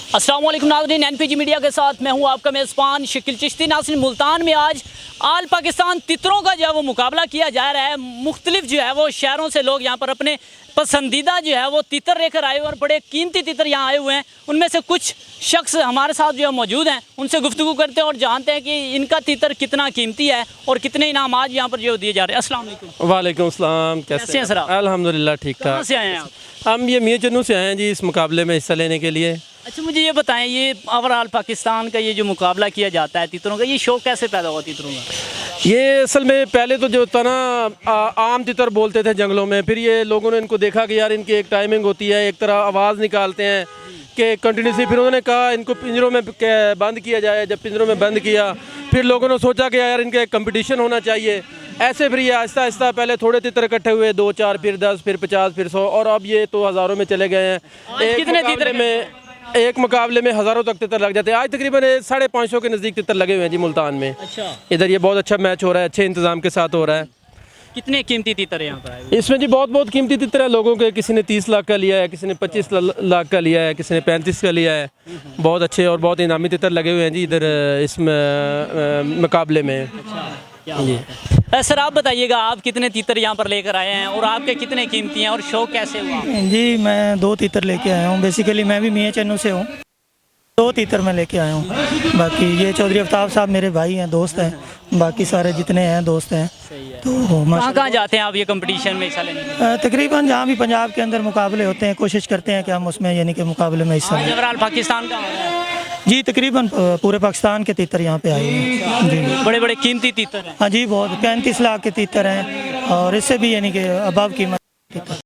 अस्सलाम वालेकुम नाज़रीन, एनपीजी मीडिया के साथ मैं हूं आपका मेज़बान शकील चिश्ती। नाज़रीन, मुल्तान में आज आल पाकिस्तान तितरों का जो है वो मुकाबला किया जा रहा है। मुख्तलिफ जो है वो शहरों से लोग यहाँ पर अपने पसंदीदा जो है वो तितर लेकर आए हुए और बड़े कीमती तितर यहाँ आए हुए हैं। उनमें से कुछ शख्स हमारे साथ जो है मौजूद हैं, उनसे गुफ्तगू करते हैं और जानते हैं कि इनका तितर कितना कीमती है और कितने इनाम आज यहाँ पर जो दिए जा रहे हैं। अस्सलाम वालेकुम। वालेकुम सलाम। कैसे हैं सर आप? अल्हम्दुलिल्लाह ठीक कहाँ ठाक। से आए हैं आप? हम ये मियां चन्नू से आए हैं जी इस मुकाबले में हिस्सा लेने के लिए। अच्छा, मुझे ये बताएं, ये ओवरऑल पाकिस्तान का ये जो मुकाबला किया जाता है तितरों का, ये शौक कैसे पैदा हुआ तितरों का? ये असल में पहले तो जो था ना आम तितर बोलते थे जंगलों में, फिर ये लोगों ने इनको देखा कि यार इनकी एक टाइमिंग होती है, एक तरह आवाज़ निकालते हैं कि कंटिन्यूसली। फिर उन्होंने कहा इनको पिंजरों में बंद किया जाए। जब पिंजरों में बंद किया फिर लोगों ने सोचा कि यार इनका एक कंपटीशन होना चाहिए। ऐसे फिर ये आहिस्ता आहिस्ता पहले थोड़े तितर इकट्ठे हुए, 2 4 फिर 10 फिर 50 फिर 100 और अब ये तो हज़ारों में चले गए हैं। एक मुकाबले में हज़ारों तक तितर लग जाते हैं। आज तकरीबन 550 के नज़दीक तितर लगे हुए हैं जी मुल्तान में। अच्छा, इधर ये बहुत अच्छा मैच हो रहा है, अच्छे इंतज़ाम के साथ हो रहा है। कितने कीमती तितर यहाँ पर आए हुए? इसमें जी बहुत कीमती तितर है लोगों के। किसी ने 30 लाख का लिया है, किसी ने 25 लाख का लिया है, किसी ने 35 का लिया है। बहुत अच्छे और बहुत इनामी तितर लगे हुए हैं जी इधर इस मुकाबले में। जी सर, आप बताइएगा, आप कितने तीतर यहाँ पर लेकर आए हैं और आपके कितने कीमती हैं और शौक कैसे हुआ? जी, मैं 2 तीतर लेके आया हूँ। बेसिकली मैं भी मियां चन्नू से हूँ। 2 तीतर मैं लेके आया हूँ। बाकी ये चौधरी आफ्ताब साहब मेरे भाई हैं, दोस्त हैं। बाकी सारे जितने हैं दोस्त हैं। तो कहाँ जाते हैं आप ये कंपटीशन में हिस्सा लेने के लिए? तकरीबन जहाँ भी पंजाब के अंदर मुकाबले होते हैं, कोशिश करते हैं कि हम उसमें यानी कि मुकाबले में हिस्सा लें। ओवरऑल पाकिस्तान का हो रहा है? जी, तकरीबन पूरे पाकिस्तान के तीतर यहाँ पे आए हैं जी। बड़े बड़े कीमती तीतर हैं। हाँ जी, बहुत 35 लाख के तीतर हैं और इससे भी यानी कि अबव कीमत तीतर।